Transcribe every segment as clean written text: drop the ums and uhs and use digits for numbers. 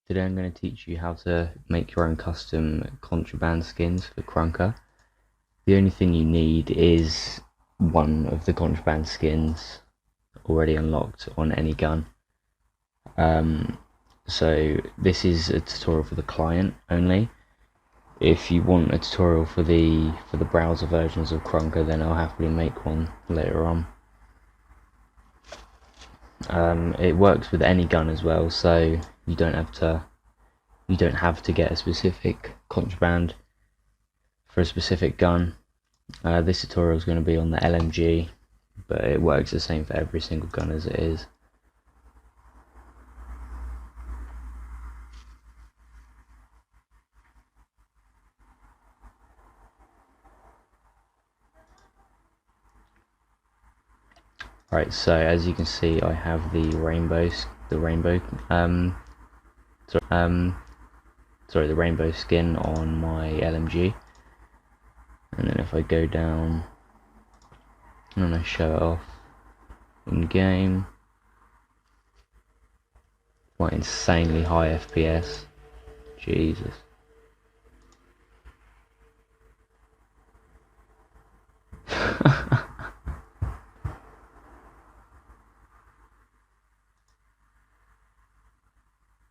Today I'm going to teach you how to make your own custom contraband skins for Krunker. The only thing you need is one of the contraband skins already unlocked on any gun. So this is a tutorial for the client only. If you want a tutorial for the browser versions of Krunker, then I'll happily make one later on. It works with any gun as well, so you don't have to get a specific contraband for a specific gun. This tutorial is going to be on the LMG, but it works the same for every single gun as it is. Right, so as you can see, I have the rainbow skin on my LMG, and then if I go down and I show it off in game, quite insanely high FPS. Jesus.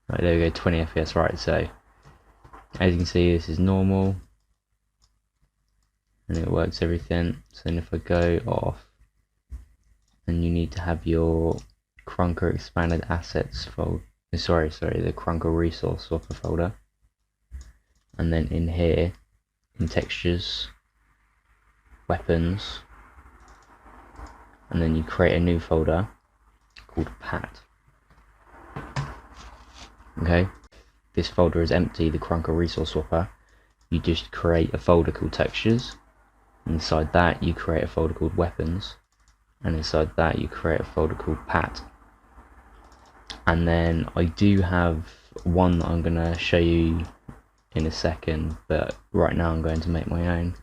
Right, there we go, 20 FPS. Right, so as you can see, this is normal and it works everything. So then if I go off, and you need to have your Krunker expanded assets folder, the Krunker resource swapper folder, and then in here, in textures, weapons, and then you create a new folder called pat. Okay, this folder is empty, the Krunker resource swapper. You just create a folder called textures. Inside that you create a folder called weapons, and inside that you create a folder called pat. And then I do have one that I'm going to show you in a second, but right now I'm going to make my own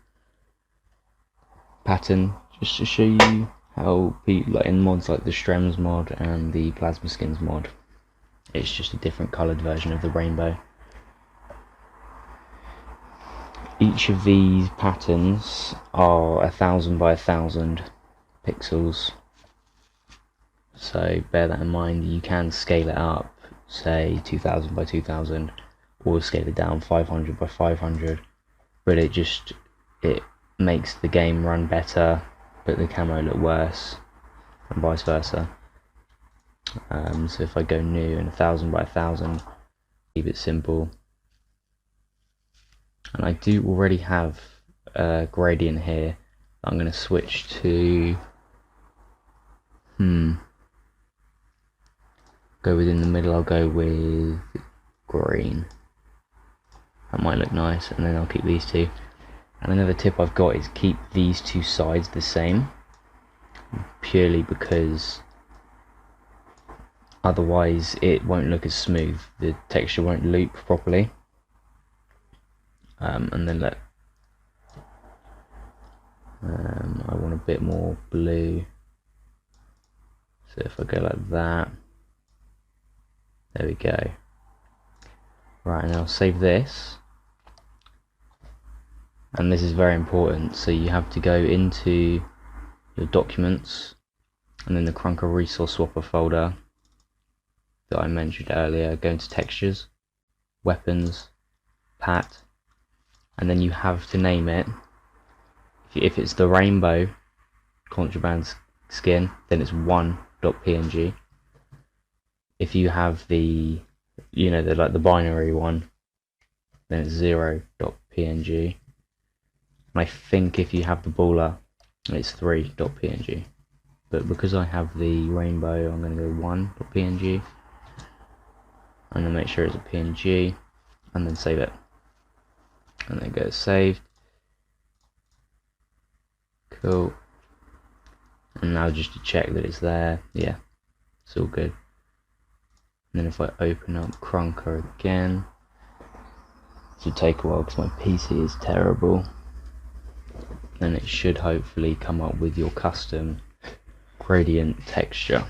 pattern just to show you how people, like in mods like the Strems mod and the Plasma Skins mod, it's just a different coloured version of the rainbow. Each of these patterns are 1000 by 1000 pixels, so bear that in mind. You can scale it up, say 2000 by 2000, or scale it down 500 by 500, but it makes the game run better but the camo look worse, and vice versa. So if I go new and 1000 by 1000, keep it simple. And I do already have a gradient here. I'm going to switch to go within the middle. I'll go with green. That might look nice, and then I'll keep these two. And another tip I've got is keep these two sides the same, purely because otherwise it won't look as smooth. The texture won't loop properly. And then I want a bit more blue, so if I go like that, there we go. Right, now save this, and this is very important. So you have to go into your documents, and then the Krunker resource swapper folder that I mentioned earlier, go into textures, weapons, pat, and then you have to name it. If it's the rainbow contraband skin, then it's 1.png. If you have the, the binary one, then it's 0.png. And I think if you have the baller, it's 3.png. But because I have the rainbow, I'm going to go 1.png. I'm going to make sure it's a PNG, and then save it. And then go saved. Cool. And now just to check that it's there, yeah, it's all good. And then if I open up Krunker again, it should take a while because my PC is terrible. Then it should hopefully come up with your custom gradient texture.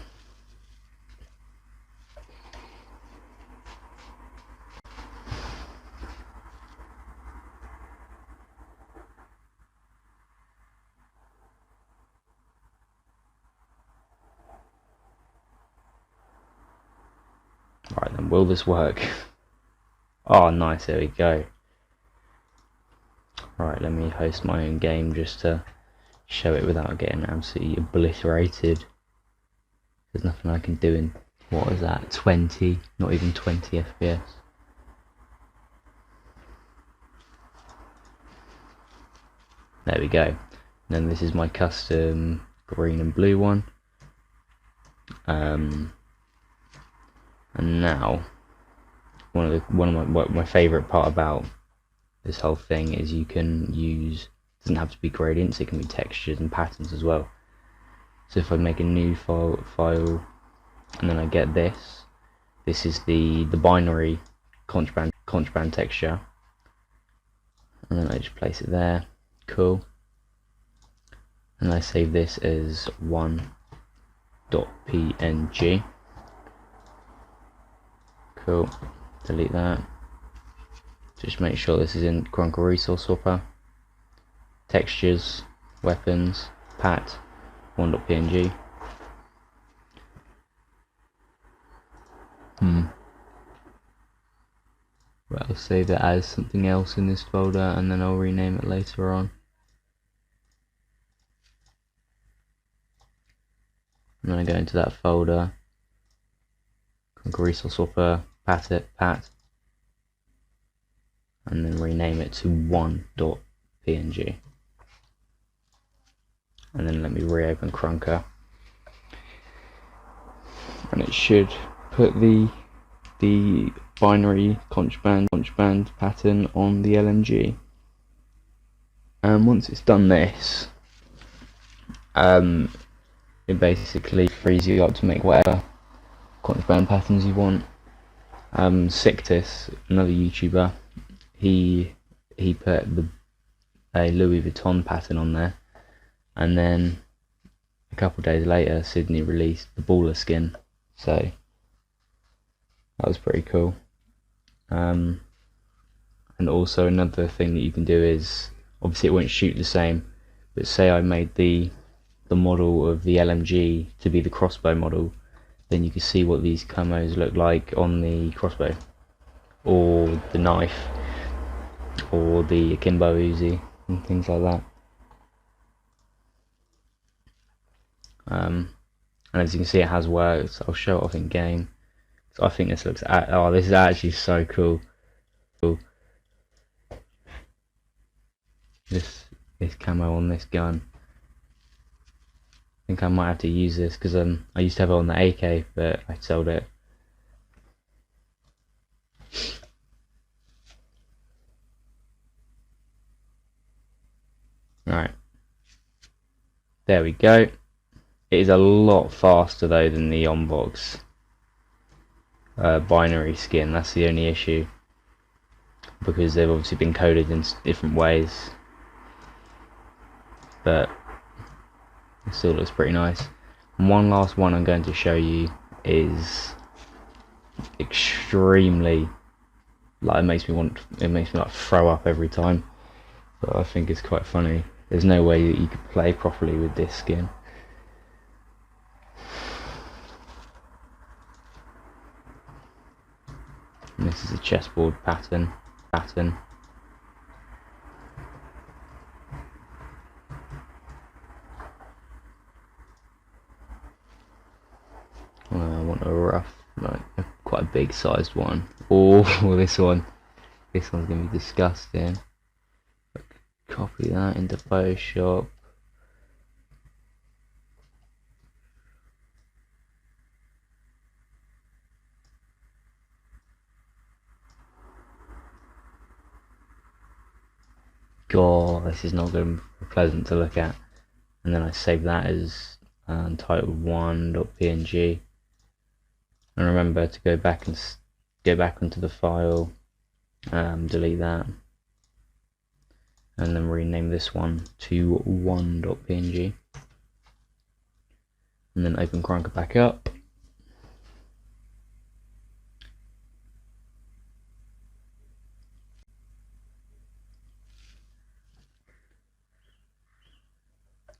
Will this work? Oh, nice, there we go. Right, let me host my own game just to show it without getting absolutely obliterated. There's nothing I can do in, what is that, 20, not even 20 FPS. There we go. And then this is my custom green and blue one. And now, one of my favourite part about this whole thing is you can use, it doesn't have to be gradients, it can be textures and patterns as well. So if I make a new file and then I get this is the binary contraband texture, and then I just place it there. Cool. And I save this as 1.png. Cool. Delete that. Just make sure this is in Chronicle Resource Swapper. Textures, weapons, pat, 1.png. Right, I'll save it as something else in this folder and then I'll rename it later on. And then I go into that folder, Chronicle Resource Swapper, pat, and then rename it to 1.png. And then let me reopen Chronicle, and it should put the binary contraband pattern on the LMG. And once it's done this, it basically frees you up to make whatever contraband patterns you want. Sictus, another YouTuber, he put a Louis Vuitton pattern on there, and then a couple of days later Sydney released the baller skin, so that was pretty cool. And also another thing that you can do is, obviously it won't shoot the same, but say I made the model of the LMG to be the crossbow model, then you can see what these camos look like on the crossbow, or the knife, or the akimbo Uzi, and things like that. And as you can see, it has worked. I'll show it off in game. So I think this looks this is actually so cool. This camo on this gun. I think I might have to use this because I used to have it on the AK, but I sold it. Right, there we go. It is a lot faster though than the on-box binary skin. That's the only issue, because they've obviously been coded in different ways, but it still looks pretty nice. And one last one I'm going to show you is extremely, like, it makes me like throw up every time, but I think it's quite funny. There's no way that you could play properly with this skin. And this is a chessboard pattern. I want a rough, like quite a big sized one. Oh, this one's gonna be disgusting. Copy that into Photoshop. God, this is not going to be pleasant to look at. And then I save that as titled 1.png. And remember to go back into the file, delete that, and then rename this one to 1.png. And then open Chronicle back up.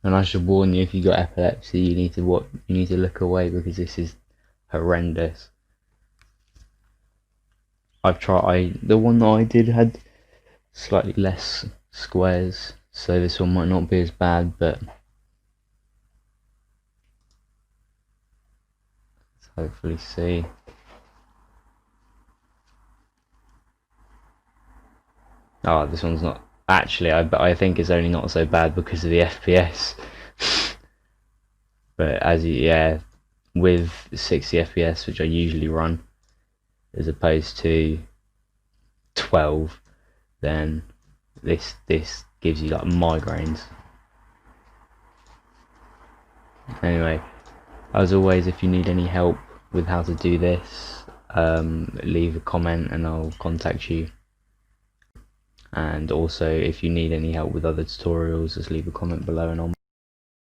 And I should warn you, if you got epilepsy, you need to look away, because this is horrendous. the one that I did had slightly less squares, so this one might not be as bad, but let's hopefully see. Oh, this one's not actually. I think it's only not so bad because of the FPS. But yeah, with 60 FPS, which I usually run, as opposed to 12, then this gives you like migraines. Anyway, as always, if you need any help with how to do this, leave a comment and I'll contact you. And also, if you need any help with other tutorials, just leave a comment below and I'll